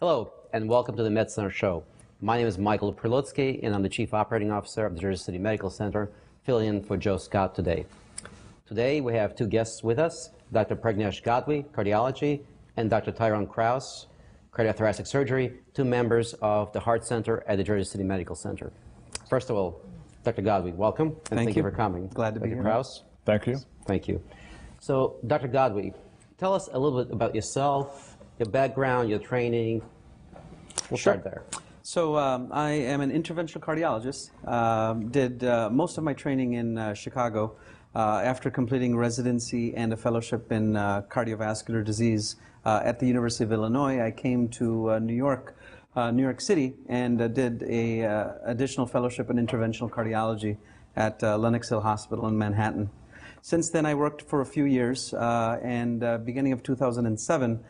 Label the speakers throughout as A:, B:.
A: Hello, and welcome to the Med Center Show. My name is Michael Prilutsky, and I'm the Chief Operating Officer of the Jersey City Medical Center, filling in for Joe Scott today. Today, we have two guests with us, Dr. Pragnesh Gadhvi, cardiology, and Dr. Tyrone Krause, cardiothoracic surgery, two members of the Heart Center at the Jersey City Medical Center. First of all, Dr. Gadhvi, welcome, and thank you for coming.
B: Glad to be here.
A: Dr. Krause?
C: Thank you.
A: Thank you. So, Dr. Gadhvi, tell us a little bit about yourself, your background, your training. We'll start there.
B: So I am an interventional cardiologist. Did most of my training in Chicago. After completing residency and a fellowship in cardiovascular disease at the University of Illinois, I came to New York City, and did a additional fellowship in interventional cardiology at Lenox Hill Hospital in Manhattan. Since then, I worked for a few years, and beginning of 2007,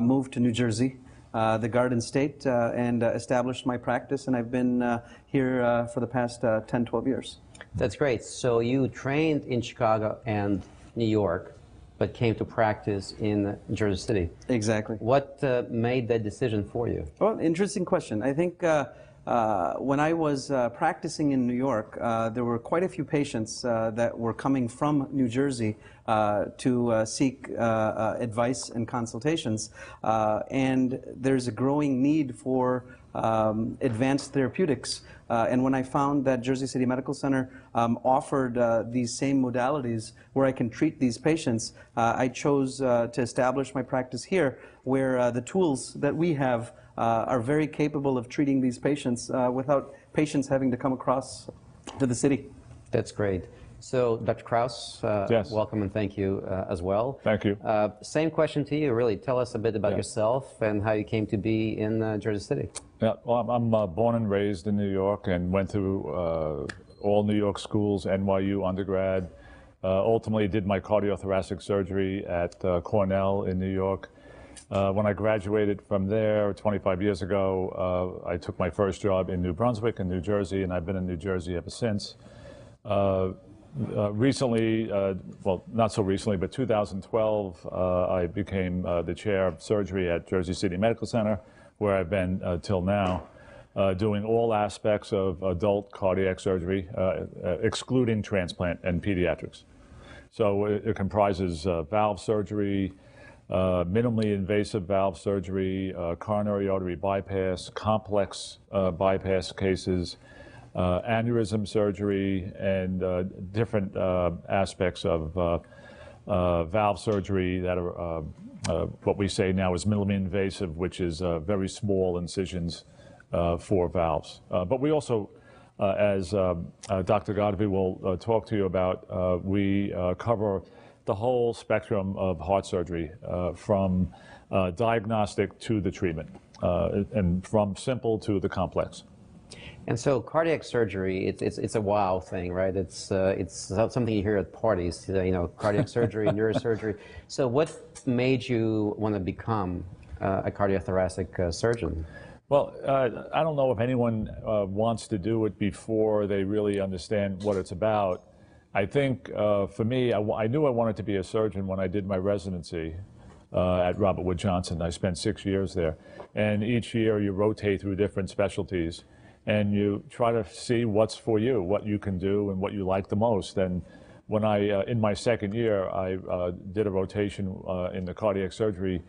B: moved to New Jersey, the Garden State, and established my practice, and I've been here for the past 10, 12 years.
A: That's great. So you trained in Chicago and New York, but came to practice in Jersey City.
B: Exactly.
A: What made that decision for you?
B: Well, interesting question. I think when I was practicing in New York, there were quite a few patients that were coming from New Jersey to seek advice and consultations. And there's a growing need for advanced therapeutics. And when I found that Jersey City Medical Center offered these same modalities where I can treat these patients, I chose to establish my practice here, where the tools that we have are very capable of treating these patients without patients having to come across to the city.
A: That's great. So, Dr. Krause,
C: yes.
A: Welcome and thank you as well.
C: Thank you.
A: Same question to you, really. Tell us a bit about yourself and how you came to be in Jersey City.
C: Yeah, well, I'm born and raised in New York and went through all New York schools, NYU undergrad. Ultimately did my cardiothoracic surgery at Cornell in New York. When I graduated from there 25 years ago, I took my first job in New Brunswick in New Jersey, and I've been in New Jersey ever since. Recently, well, not so recently, but 2012, I became the chair of surgery at Jersey City Medical Center, where I've been till now, doing all aspects of adult cardiac surgery, excluding transplant and pediatrics. So it comprises valve surgery, minimally invasive valve surgery, coronary artery bypass, complex bypass cases, aneurysm surgery, and different aspects of valve surgery that are what we say now is minimally invasive, which is very small incisions for valves. But we also, as Dr. Gadhvi will talk to you about, we cover the whole spectrum of heart surgery, from diagnostic to the treatment, and from simple to the complex.
A: And so cardiac surgery, it's a wow thing, right? It's something you hear at parties, you know, cardiac surgery, neurosurgery. So what made you want to become a cardiothoracic surgeon?
C: Well, I don't know if anyone wants to do it before they really understand what it's about. I think for me, I knew I wanted to be a surgeon when I did my residency at Robert Wood Johnson. I spent 6 years there. And each year you rotate through different specialties, and you try to see what's for you, what you can do and what you like the most. And when in my second year, I did a rotation in the cardiac surgery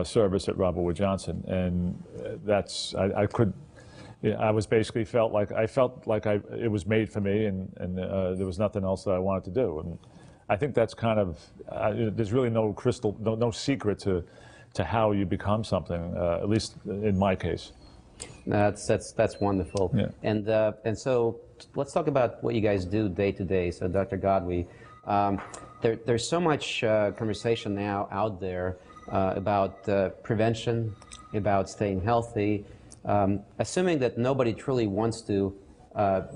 C: service at Robert Wood Johnson. And that's, I was basically felt like it was made for me, and there was nothing else that I wanted to do. And I think that's kind of, there's really no secret to how you become something, at least in my case.
A: That's wonderful.
C: Yeah.
A: And so let's talk about what you guys do day to day. So Dr. Gadhvi, there's so much conversation now out there about prevention, about staying healthy, assuming that nobody truly wants to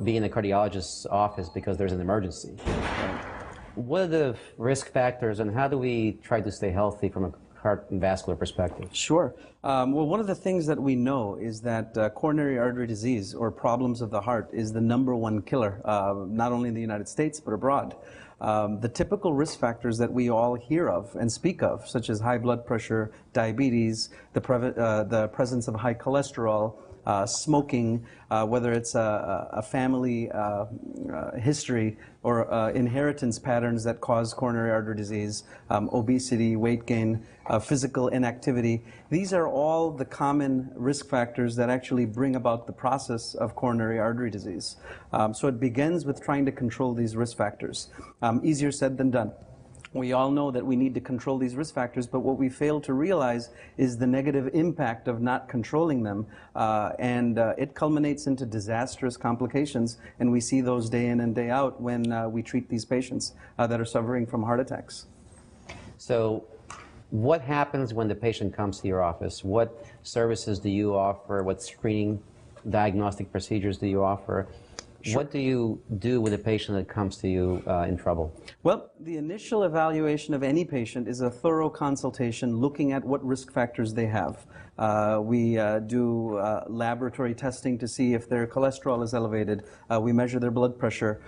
A: be in a cardiologist's office because there's an emergency. What are the risk factors, and how do we try to stay healthy from a heart and vascular perspective?
B: Sure. Well, one of the things that we know is that coronary artery disease, or problems of the heart, is the #1 killer, not only in the United States but abroad. the typical risk factors that we all hear of and speak of, such as high blood pressure, diabetes, the presence of high cholesterol, smoking, whether it's a family history or inheritance patterns that cause coronary artery disease, obesity, weight gain, physical inactivity. These are all the common risk factors that actually bring about the process of coronary artery disease. So it begins with trying to control these risk factors. Easier said than done. We all know that we need to control these risk factors, but what we fail to realize is the negative impact of not controlling them, and it culminates into disastrous complications, and we see those day in and day out when we treat these patients that are suffering from heart attacks.
A: So what happens when the patient comes to your office? What services do you offer? What screening diagnostic procedures do you offer? Sure. What do you do with a patient that comes to you in trouble?
B: Well, the initial evaluation of any patient is a thorough consultation looking at what risk factors they have. We do laboratory testing to see if their cholesterol is elevated. We measure their blood pressure.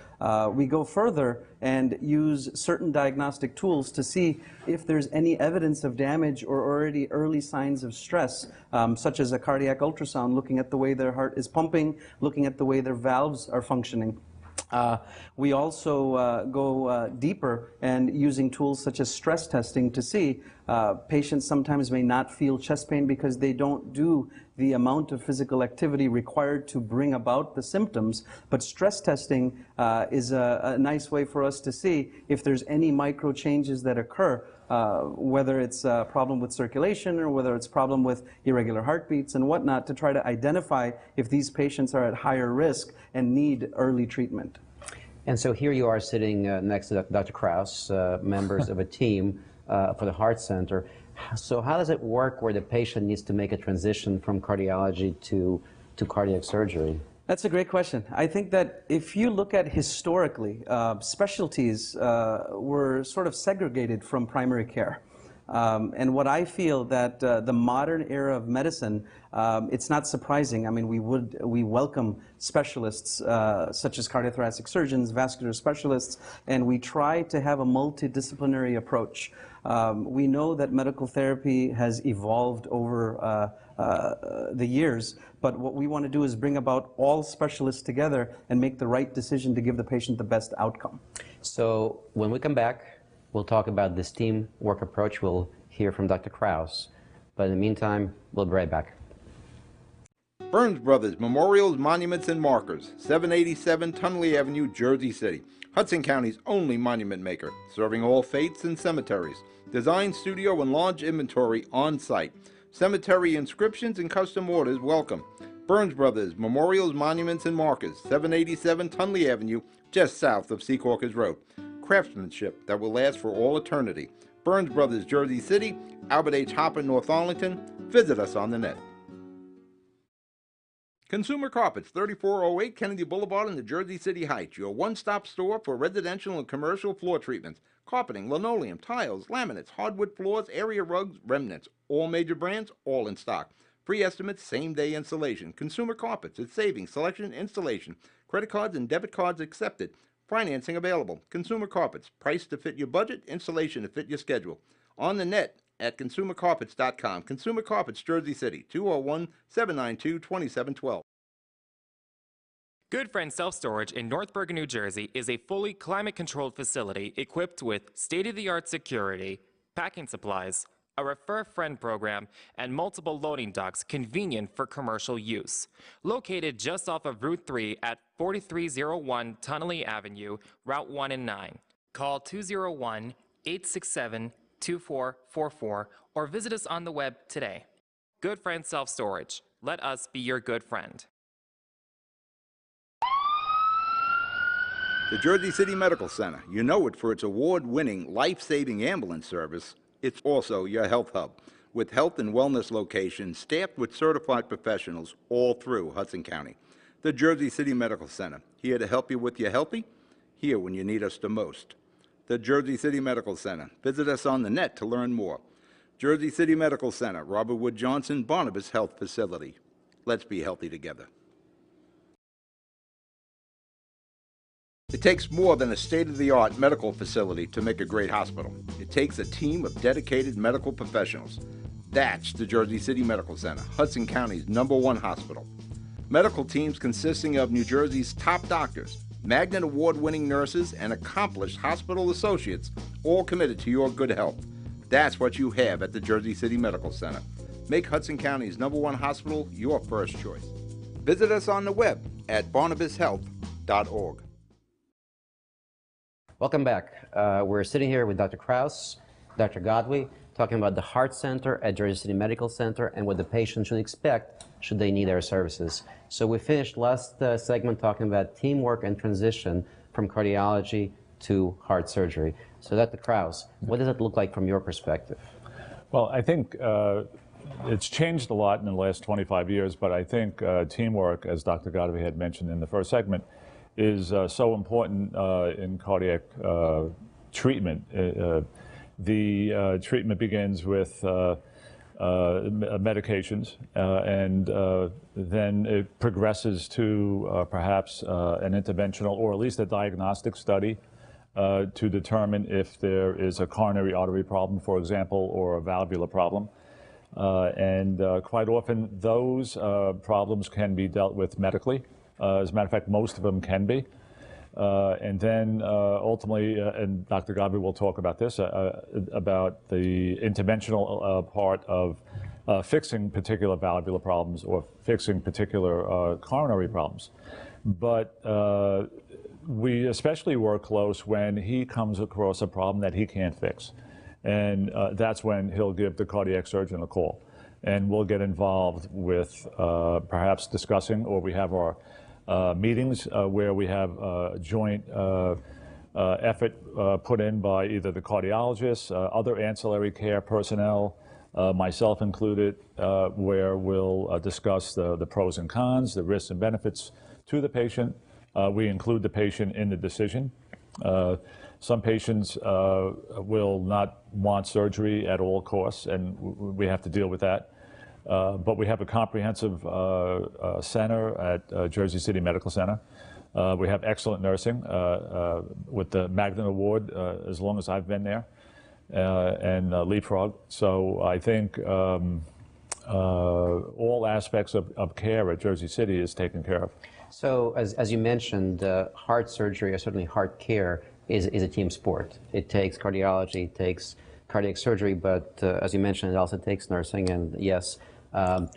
B: We go further and use certain diagnostic tools to see if there's any evidence of damage or already early signs of stress, such as a cardiac ultrasound, looking at the way their heart is pumping, looking at the way their valves are functioning. We also go deeper and using tools such as stress testing to see patients sometimes may not feel chest pain because they don't do the amount of physical activity required to bring about the symptoms. But stress testing is a nice way for us to see if there's any micro changes that occur, whether it's a problem with circulation or whether it's a problem with irregular heartbeats and whatnot, to try to identify if these patients are at higher risk and need early treatment.
A: And so here you are sitting next to Dr. Krause, members of a team for the Heart Center. So how does it work where the patient needs to make a transition from cardiology to cardiac surgery?
B: That's a great question. I think that if you look at historically, specialties were sort of segregated from primary care. And what I feel that the modern era of medicine, it's not surprising. I mean, we welcome specialists such as cardiothoracic surgeons, vascular specialists, and we try to have a multidisciplinary approach. We know that medical therapy has evolved over the years, but what we want to do is bring about all specialists together and make the right decision to give the patient the best outcome.
A: So when we come back, we'll talk about this teamwork approach. We'll hear from Dr. Krause. But in the meantime, we'll be right back.
D: Burns Brothers Memorials, Monuments, and Markers, 787 Tunley Avenue, Jersey City. Hudson County's only monument maker, serving all faiths and cemeteries. Design, studio, and large inventory on site. Cemetery inscriptions and custom orders welcome. Burns Brothers Memorials, Monuments, and Markers, 787 Tunley Avenue, just south of Secaucus Road. Craftsmanship that will last for all eternity. Burns Brothers, Jersey City, Albert H. Hopper, North Arlington. Visit us on the net. Consumer Carpets, 3408 Kennedy Boulevard in the Jersey City Heights, your one-stop store for residential and commercial floor treatments, carpeting, linoleum, tiles, laminates, hardwood floors, area rugs, remnants, all major brands, all in stock. Free estimates, same-day installation. Consumer Carpets, it's savings, selection, installation. Credit cards and debit cards accepted. Financing available. Consumer Carpets, price to fit your budget, installation to fit your schedule. On the net at consumercarpets.com. Consumer Carpets, Jersey City, 201-792-2712.
E: Good Friend Self-Storage in North Bergen, New Jersey is a fully climate-controlled facility equipped with state-of-the-art security, packing supplies, a Refer a Friend program, and multiple loading docks convenient for commercial use. Located just off of Route 3 at 4301 Tunnelly Avenue, Route 1 and 9. Call 201-867-2444 or visit us on the web today. Good Friend Self-Storage. Let us be your good friend.
D: The Jersey City Medical Center. You know it for its award-winning, life-saving ambulance service. It's also your health hub, with health and wellness locations staffed with certified professionals all through Hudson County. The Jersey City Medical Center, here to help you with your healthy, here when you need us the most. The Jersey City Medical Center. Visit us on the net to learn more. Jersey City Medical Center, Robert Wood Johnson, Barnabas Health Facility. Let's be healthy together. It takes more than a state-of-the-art medical facility to make a great hospital. It takes a team of dedicated medical professionals. That's the Jersey City Medical Center, Hudson County's #1 hospital. Medical teams consisting of New Jersey's top doctors, Magnet Award-winning nurses, and accomplished hospital associates, all committed to your good health. That's what you have at the Jersey City Medical Center. Make Hudson County's #1 hospital your first choice. Visit us on the web at barnabashealth.org.
A: Welcome back. We're sitting here with Dr. Krause, Dr. Gadhvi, talking about the Heart Center at Jersey City Medical Center and what the patient should expect should they need our services. So we finished last segment talking about teamwork and transition from cardiology to heart surgery. So Dr. Krause, what does it look like from your perspective?
C: Well, I think it's changed a lot in the last 25 years, but I think teamwork, as Dr. Gadhvi had mentioned in the first segment, is so important in cardiac treatment. The treatment begins with medications, and then it progresses to perhaps an interventional or at least a diagnostic study to determine if there is a coronary artery problem, for example, or a valvular problem. And quite often those problems can be dealt with medically. As a matter of fact, most of them can be. And then ultimately, and Dr. Gadhvi will talk about this, about the interventional part of fixing particular valvular problems or fixing particular coronary problems. But we especially work close when he comes across a problem that he can't fix. And that's when he'll give the cardiac surgeon a call. And we'll get involved with perhaps discussing, or we have our meetings where we have joint effort put in by either the cardiologists, other ancillary care personnel, myself included, where we'll discuss the pros and cons, the risks and benefits to the patient. We include the patient in the decision. Some patients will not want surgery at all costs, and we have to deal with that. But we have a comprehensive center at Jersey City Medical Center. We have excellent nursing with the Magnet Award as long as I've been there, and Leapfrog. So I think all aspects of care at Jersey City is taken care of.
A: So as you mentioned, heart surgery, or certainly heart care, is a team sport. It takes cardiology, it takes cardiac surgery, but as you mentioned, it also takes nursing. And yes,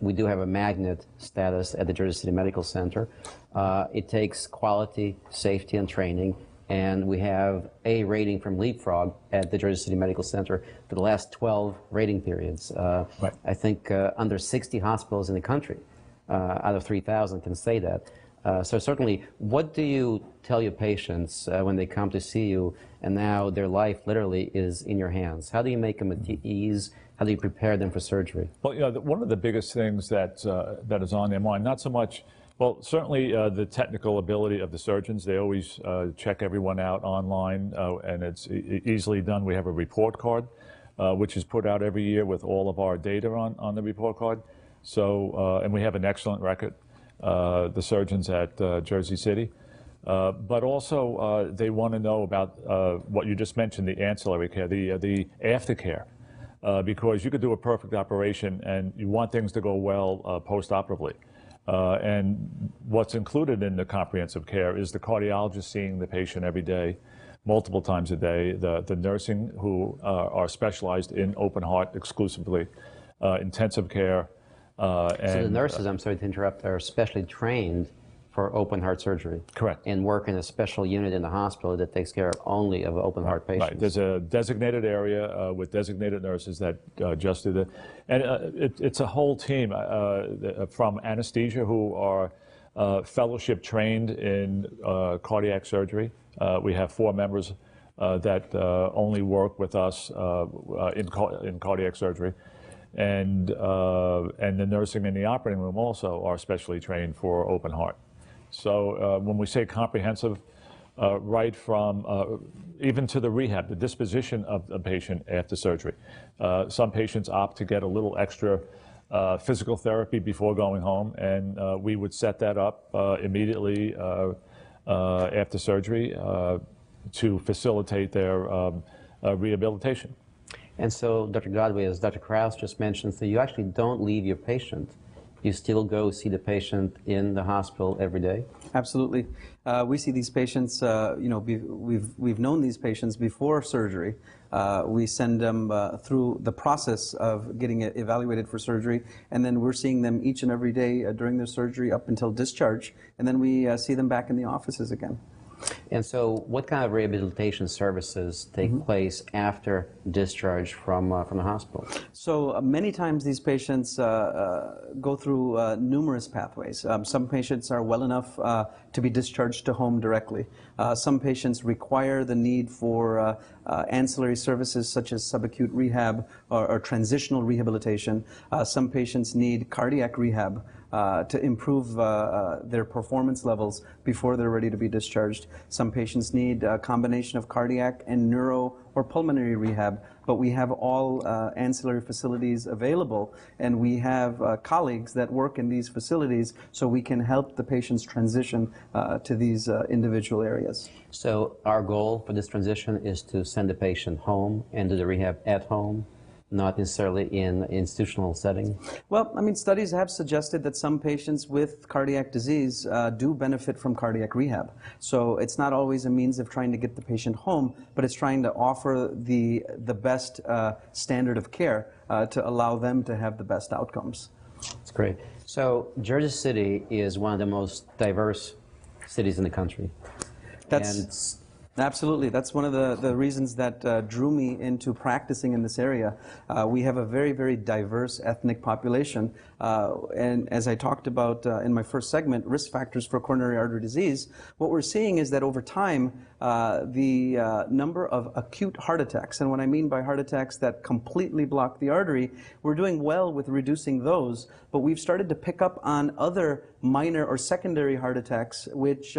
A: we do have a magnet status at the Jersey City Medical Center. It takes quality, safety, and training. And we have a rating from Leapfrog at the Jersey City Medical Center for the last 12 rating periods.
C: Right.
A: I think under 60 hospitals in the country out of 3,000 can say that. So certainly, what do you tell your patients when they come to see you and now their life literally is in your hands? How do you make them at ease? How do you prepare them for surgery?
C: Well, you know, one of the biggest things that is on their mind, not so much, well, certainly the technical ability of the surgeons. They always check everyone out online, and it's easily done. We have a report card, which is put out every year with all of our data on the report card. So, and we have an excellent record. The surgeons at Jersey City. But also they want to know about what you just mentioned, the ancillary care, the aftercare, because you could do a perfect operation and you want things to go well post-operatively. And what's included in the comprehensive care is the cardiologist seeing the patient every day, multiple times a day, the nursing who are specialized in open heart exclusively, intensive care.
A: So the nurses, I'm sorry to interrupt, are specially trained for open heart surgery.
C: Correct.
A: And work in a special unit in the hospital that takes care only of open heart patients.
C: Right. There's a designated area with designated nurses that just do that. And it's a whole team from anesthesia who are fellowship trained in cardiac surgery. We have 4 members that only work with us in cardiac surgery. And the nursing in the operating room also are specially trained for open heart. So when we say comprehensive, right from even to the rehab, the disposition of a patient after surgery. Some patients opt to get a little extra physical therapy before going home, and we would set that up immediately after surgery to facilitate their rehabilitation.
A: And so, Dr. Gadhvi, as Dr. Krause just mentioned, so you actually don't leave your patient. You still go see the patient in the hospital every day?
B: Absolutely. We see these patients, we've known these patients before surgery. We send them through the process of getting evaluated for surgery, and then we're seeing them each and every day during their surgery up until discharge, and then we see them back in the offices again.
A: And so what kind of rehabilitation services take place after discharge from the hospital?
B: So many times these patients go through numerous pathways. Some patients are well enough to be discharged to home directly. Some patients require the need for ancillary services such as subacute rehab or transitional rehabilitation. Some patients need cardiac rehab to improve their performance levels before they're ready to be discharged. Some patients need a combination of cardiac and neuro or pulmonary rehab, but we have all ancillary facilities available, and we have colleagues that work in these facilities so we can help the patients transition to these individual areas.
A: So our goal for this transition is to send the patient home and do the rehab at home, not necessarily in an institutional setting?
B: Well, I mean, studies have suggested that some patients with cardiac disease do benefit from cardiac rehab. So it's not always a means of trying to get the patient home, but it's trying to offer the best standard of care to allow them to have the best outcomes.
A: That's great. So Jersey City is one of the most diverse cities in the country.
B: Absolutely. That's one of the reasons that drew me into practicing in this area. We have a very, very diverse ethnic population. And as I talked about in my first segment, risk factors for coronary artery disease, what we're seeing is that over time, the number of acute heart attacks, and what I mean by heart attacks that completely block the artery, we're doing well with reducing those, but we've started to pick up on other minor or secondary heart attacks, which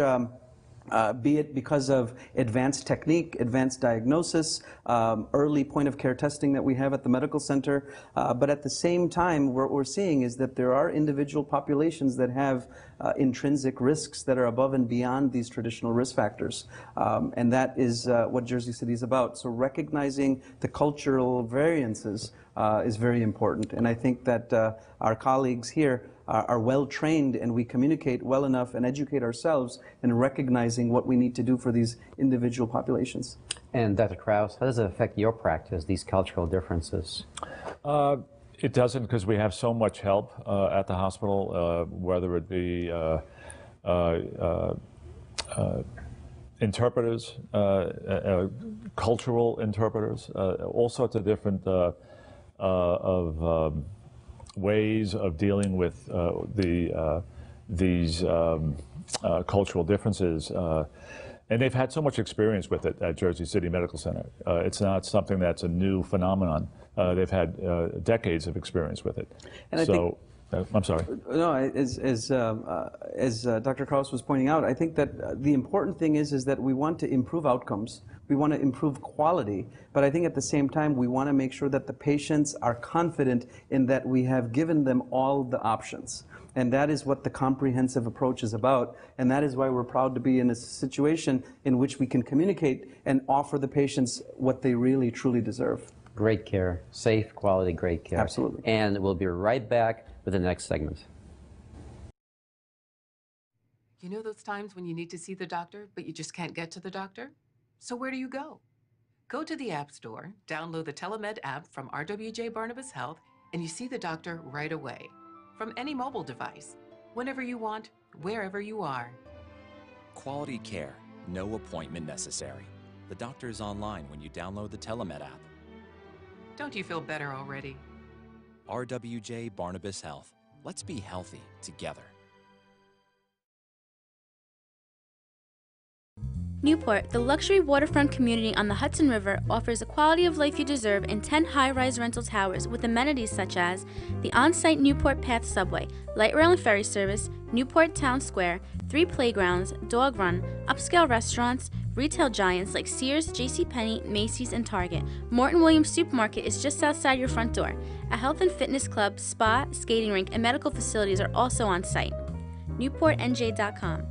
B: be it because of advanced technique, advanced diagnosis, early point-of-care testing that we have at the medical center. But at the same time, what we're seeing is that there are individual populations that have intrinsic risks that are above and beyond these traditional risk factors. And that is what Jersey City is about. So recognizing the cultural variances is very important. And I think that our colleagues here are well trained, and we communicate well enough and educate ourselves in recognizing what we need to do for these individual populations.
A: And Dr. Krause, how does it affect your practice, these cultural differences?
C: It doesn't, because we have so much help at the hospital, whether it be interpreters, cultural interpreters, all sorts of different ways of dealing with these cultural differences. And they've had so much experience with it at Jersey City Medical Center. It's not something that's a new phenomenon. They've had decades of experience with it.
B: And
C: so, I'm sorry.
B: No, as Dr. Krause was pointing out, I think that the important thing is that we want to improve outcomes. We want to improve quality, but I think at the same time we want to make sure that the patients are confident in that we have given them all the options. And that is what the comprehensive approach is about, and that is why we're proud to be in a situation in which we can communicate and offer the patients what they really truly deserve.
A: Great care, safe, quality, great care.
B: Absolutely.
A: And we'll be right back with the next segment.
F: You know those times when you need to see the doctor, but you just can't get to the doctor? So where do you go? Go to the App Store, download the Telemed app from RWJ Barnabas Health, and you see the doctor right away, from any mobile device, whenever you want, wherever you are.
G: Quality care, no appointment necessary. The doctor is online when you download the Telemed app.
F: Don't you feel better already?
G: RWJ Barnabas Health. Let's be healthy together.
H: Newport, the luxury waterfront community on the Hudson River, offers the quality of life you deserve in 10 high-rise rental towers with amenities such as the on-site Newport Path subway, light rail and ferry service, Newport Town Square, 3 playgrounds, dog run, upscale restaurants, retail giants like Sears, JCPenney, Macy's, and Target. Morton Williams Supermarket is just outside your front door. A health and fitness club, spa, skating rink, and medical facilities are also on site. NewportNJ.com.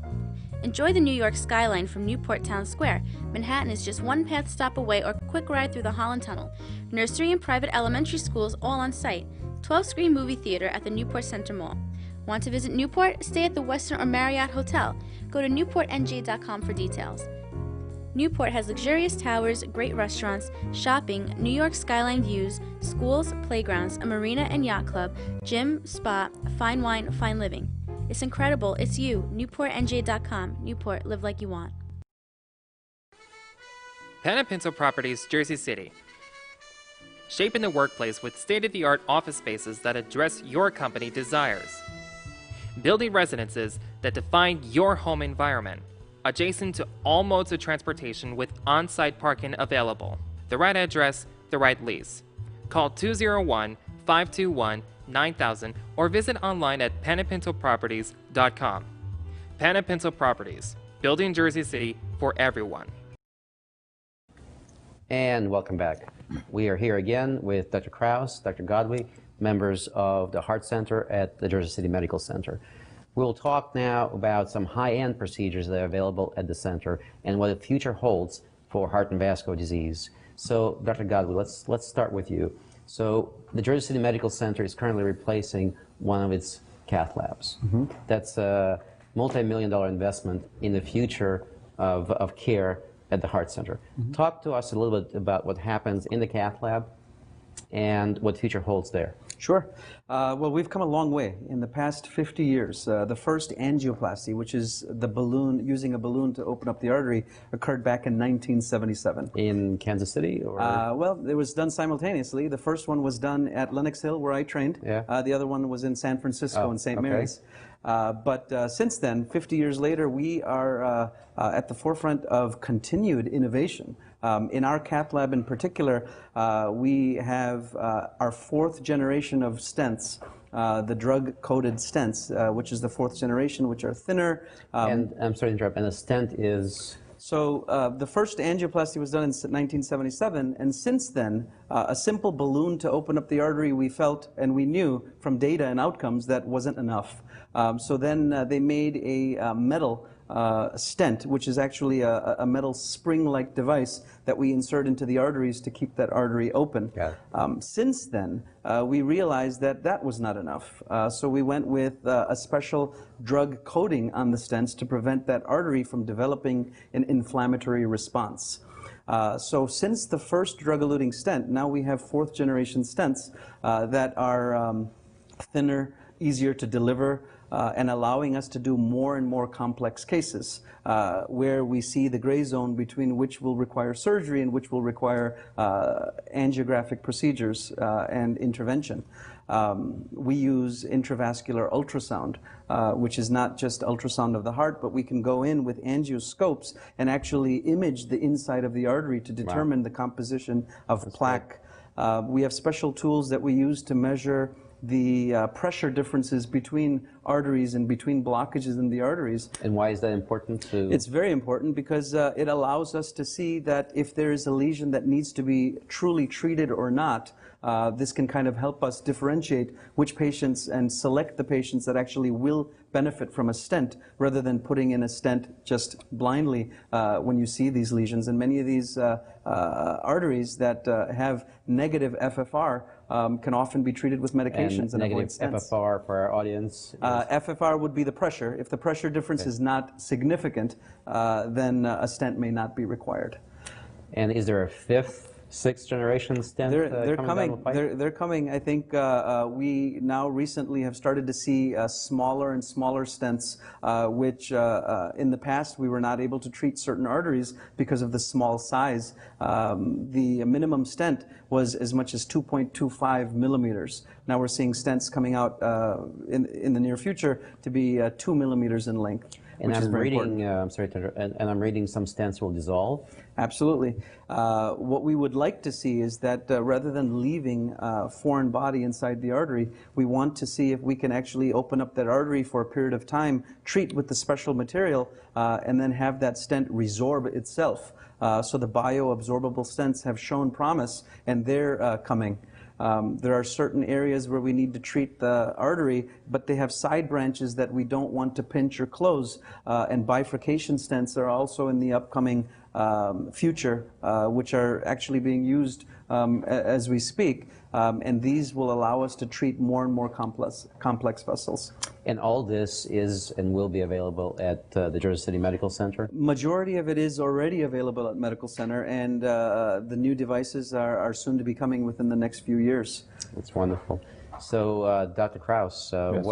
H: Enjoy the New York skyline from Newport Town Square. Manhattan is just one path stop away or quick ride through the Holland Tunnel. Nursery and private elementary schools all on site. 12-screen movie theater at the Newport Center Mall. Want to visit Newport? Stay at the Westin or Marriott Hotel. Go to newportng.com for details. Newport has luxurious towers, great restaurants, shopping, New York skyline views, schools, playgrounds, a marina and yacht club, gym, spa, fine wine, fine living. It's incredible. It's you. newportng.com. Newport, live like you want.
E: Pinto Properties, Jersey City. Shaping the workplace with state-of-the-art office spaces that address your company desires. Building residences that define your home environment, adjacent to all modes of transportation with on-site parking available. The right address, the right lease. Call 201-521-9000 or visit online at panapintoproperties.com. Pinto Properties, building Jersey City for everyone.
A: And welcome back. We are here again with Dr. Krause, Dr. Gadhvi, members of the Heart Center at the Jersey City Medical Center. We'll talk now about some high-end procedures that are available at the center and what the future holds for heart and vascular disease. So, Dr. Gadhvi, let's start with you. So, the Jersey City Medical Center is currently replacing one of its cath labs. Mm-hmm. That's a multi-million-dollar investment in the future of care at the Heart Center. Mm-hmm. Talk to us a little bit about what happens in the cath lab and what future holds there.
B: Sure. Well, we've come a long way. In the past 50 years, the first angioplasty, which is the balloon, using a balloon to open up the artery, occurred back in 1977.
A: In Kansas City? Or?
B: Well, it was done simultaneously. The first one was done at Lenox Hill, where I trained.
A: Yeah.
B: The other one was in San Francisco in St. Mary's. But since then, 50 years later, we are at the forefront of continued innovation. In our cath lab in particular, we have our fourth generation of stents, the drug-coated stents, which is the fourth generation, which are thinner.
A: And I'm sorry to interrupt, and the stent is?
B: So the first angioplasty was done in 1977, and since then, a simple balloon to open up the artery, we felt and we knew from data and outcomes that wasn't enough. So then they made a metal stent, which is actually a metal spring-like device that we insert into the arteries to keep that artery open. Since then, we realized that that was not enough. So we went with a special drug coating on the stents to prevent that artery from developing an inflammatory response. So since the first drug-eluting stent, now we have fourth-generation stents that are thinner, easier to deliver, and allowing us to do more and more complex cases where we see the gray zone between which will require surgery and which will require angiographic procedures and intervention. We use intravascular ultrasound, which is not just ultrasound of the heart, but we can go in with angioscopes and actually image the inside of the artery to determine the composition of plaque. We have special tools that we use to measure the pressure differences between arteries and between blockages in the arteries.
A: And why is that important to?
B: It's very important because it allows us to see that if there is a lesion that needs to be truly treated or not, this can kind of help us differentiate which patients and select the patients that actually will benefit from a stent rather than putting in a stent just blindly when you see these lesions. And many of these arteries that have negative FFR can often be treated with medications and avoid stents.
A: Negative FFR for our audience?
B: FFR would be the pressure. If the pressure difference is not significant, then a stent may not be required.
A: And is there a fifth, sixth generation stent?
B: They're coming. They're coming. I think we now recently have started to see smaller and smaller stents, which in the past we were not able to treat certain arteries because of the small size. The minimum stent was as much as 2.25 millimeters. Now we're seeing stents coming out in the near future to be 2 millimeters in length.
A: And I'm reading, and I'm reading some stents will dissolve?
B: Absolutely. What we would like to see is that rather than leaving foreign body inside the artery, we want to see if we can actually open up that artery for a period of time, treat with the special material, and then have that stent resorb itself. So the bioabsorbable stents have shown promise, and they're coming. There are certain areas where we need to treat the artery, but they have side branches that we don't want to pinch or close. And bifurcation stents are also in the upcoming future, which are actually being used as we speak. And these will allow us to treat more and more complex vessels.
A: And all this is and will be available at the Jersey City Medical Center?
B: Majority of it is already available at Medical Center, and the new devices are soon to be coming within the next few years.
A: That's wonderful. So, Dr. Krause,
C: Yes.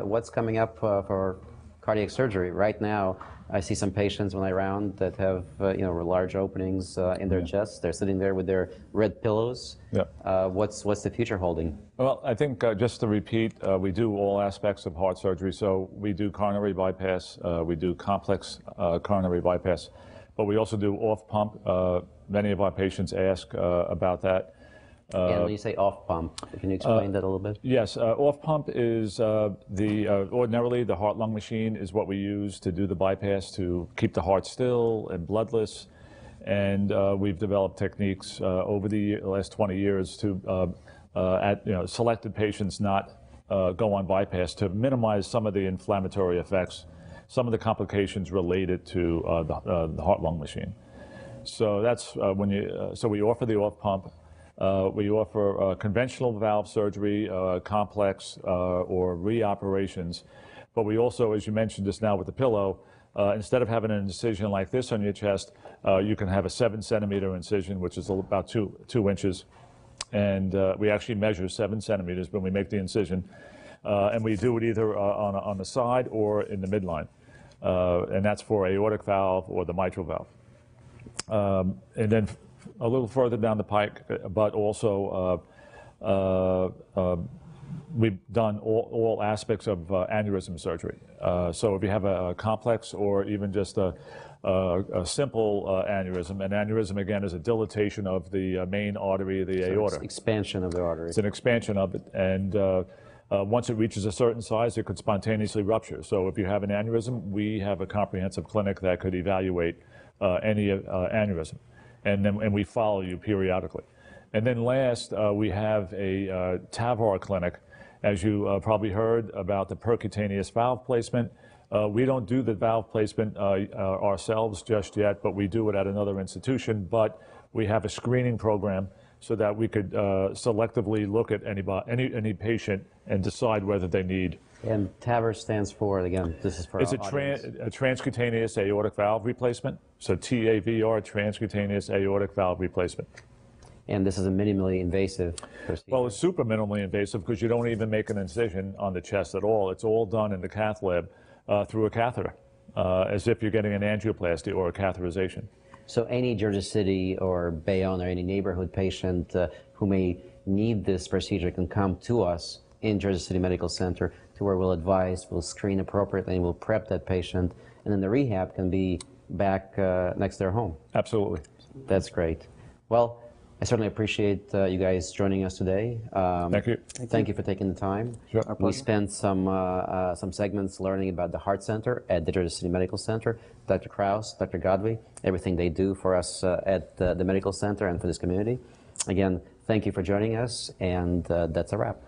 A: what's coming up for cardiac surgery? Right now, I see some patients when I round that have large openings in their chests. They're sitting there with their red pillows.
C: Yeah.
A: What's the future holding?
C: Well, I think just to repeat, we do all aspects of heart surgery. So we do coronary bypass, we do complex coronary bypass, but we also do off pump. Many of our patients ask about that.
A: And when you say off pump, can you explain that a little bit?
C: Yes, off pump is ordinarily the heart-lung machine is what we use to do the bypass to keep the heart still and bloodless. And we've developed techniques over the last 20 years to selected patients not go on bypass to minimize some of the inflammatory effects, some of the complications related to the heart-lung machine. So that's so we offer the off pump. We offer conventional valve surgery, complex or reoperations, but we also, as you mentioned just now with the pillow, instead of having an incision like this on your chest, you can have a 7-centimeter incision, which is about 2 inches, and we actually measure 7 centimeters when we make the incision, and we do it either on the side or in the midline, and that's for aortic valve or the mitral valve, and then a little further down the pike, but also we've done all aspects of aneurysm surgery. So if you have a complex or even just a simple aneurysm, an aneurysm again is a dilatation of the main artery of the aorta.
A: It's expansion of the artery.
C: It's an expansion of it, and once it reaches a certain size, it could spontaneously rupture. So if you have an aneurysm, we have a comprehensive clinic that could evaluate any aneurysm. And we follow you periodically. And then last, we have a TAVR clinic. As you probably heard about the percutaneous valve placement, we don't do the valve placement ourselves just yet, but we do it at another institution. But we have a screening program so that we could selectively look at any patient and decide whether they need.
A: And TAVR stands for, again, this is for
C: It's a
A: audience.
C: transcutaneous aortic valve replacement. So TAVR, transcutaneous aortic valve replacement.
A: And this is a minimally invasive procedure.
C: Well, it's super minimally invasive because you don't even make an incision on the chest at all. It's all done in the cath lab through a catheter, as if you're getting an angioplasty or a catheterization.
A: So any Jersey City or Bayonne or any neighborhood patient who may need this procedure can come to us in Jersey City Medical Center to where we'll advise, we'll screen appropriately, and we'll prep that patient, and then the rehab can be back next to their home.
C: Absolutely.
A: That's great. Well, I certainly appreciate you guys joining us today.
C: Thank you.
A: Thank you for taking the time.
C: Sure.
A: We spent some segments learning about the Heart Center at the Jersey City Medical Center. Dr. Krause, Dr. Gadhvi, everything they do for us at the Medical Center and for this community. Again, thank you for joining us, and that's a wrap.